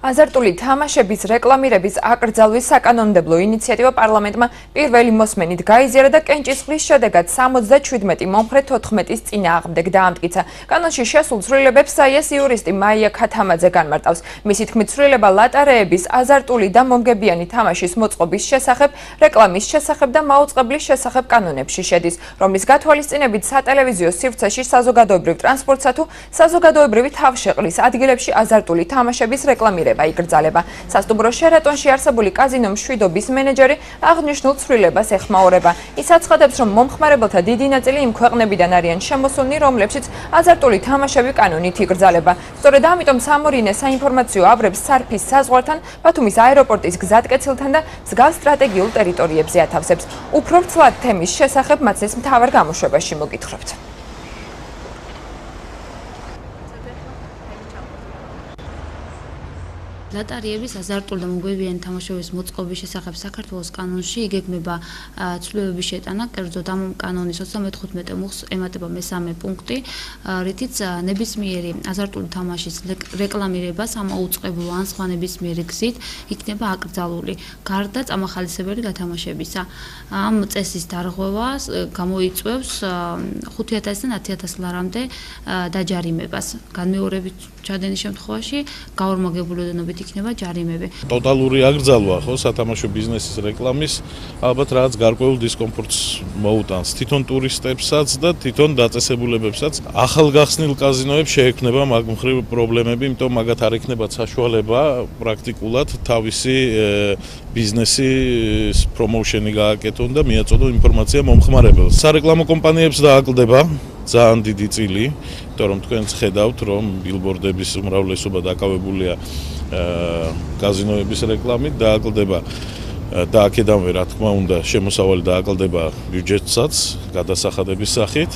აზარტული თამაშების რეკლამირების აკრძალვის საკანონმდებლო ინიციატივა პარლამენტმა პირველი მოსმენით გაიზიარა და კენჭისყრის შედეგად 77 მომხრე 14-ის წინააღმდეგ დაამტკიცა. კანონში შესულ ცვლილებებს საიას იურისტი მაია ქათამაძე განმარტავს. მისი თქმით, ცვლილება ლატარეების, აზარტული და მომგებიანი თამაშის მოწყობის შესახებ, რეკლამის შესახებ და მაუწყებლის შესახებ კანონებში შედის, რომლის გათვალისწინებით სატელევიზიო სივრცეში საზოგადოებრივ ტრანსპორტსა თუ საზოგადოებრივი თავშეყრის ადგილებში აზარტული თამაშების რეკლამირება იგრძალება. სასტუმრო შერატონში არსებული კაზინო მშვიდობის მენეჯერი აღნიშნულ ცვლილებას ეხმაურება. ის აცხადებს, რომ მომხმარებელთა დიდი ნაწილი იმ ქვეყნებიდან არიან შემოსულნი, რომლებშიც აზარტული თამაშები კანონით იგრძალება. სწორედ ამიტომ სამორინე საინფორმაციო აბრებს სარფის საზღვართან, ბათუმის აეროპორტის გზატკეცილთან და მსგავს სტრატეგიულ ტერიტორიებზე ათავსებს. უფრო ვრცლად თემის შესახებ მაცის მთავარ გამოშვებაში მოგითხრობთ. ლატარიების, აზარტული და მომგებიანი თამაშების მოწყობის შესახებ საქართველოს კანონში იგეგმება ცვლილებების შეტანა, კერძოდ ამ კანონის 35 მუხლს ემატება მესამე პუნქტი, რითიც ნებისმიერი აზარტული თამაშის რეკლამირება სამაუწყებლო ან სხვა ნებისმიერი გზით იქნება აკრძალული, გარდა წამახალისებელი გათამაშებისა. ამ წესის დარღვევას გამოიწვევს 5,000-დან 10,000 ლარამდე დაჯარიმებას. განმეორებით ჩადენის შემთხვევაში გაორმაგებული ოდენობით იქნება ჯარიმები. ტოტალური აკრძალვა ხო სათამაშო ბიზნესის რეკლამის ალბათ რაღაც გარკვეულ დისკომფორტს მოუტანს თვითონ ტურისტებსაც და თვითონ დაწესებულებებსაც. ახალგახსნილ კაზინოებს შეექმნება მაგ მხრივ პრობლემები, იმიტომ მაგათ არ ექნებათ საშუალება პრაქტიკულად თავისი ბიზნესის პრომოუშენი გააკეთონ და მიაწოდონ ინფორმაცია მომხმარებელს. სარეკლამო კომპანიებს დააკლდება ძალიან დიდი წილი, იმიტომ რომ თქვენც ხედავთ, რომ ბილბორდების უმრავლესობა დაკავებულია კაზინოების რეკლამით, დააკლდება და აქედანვე რა თქმა უნდა შემოსავალი დააკლდება ბიუჯეტსაც გადასახადების სახით.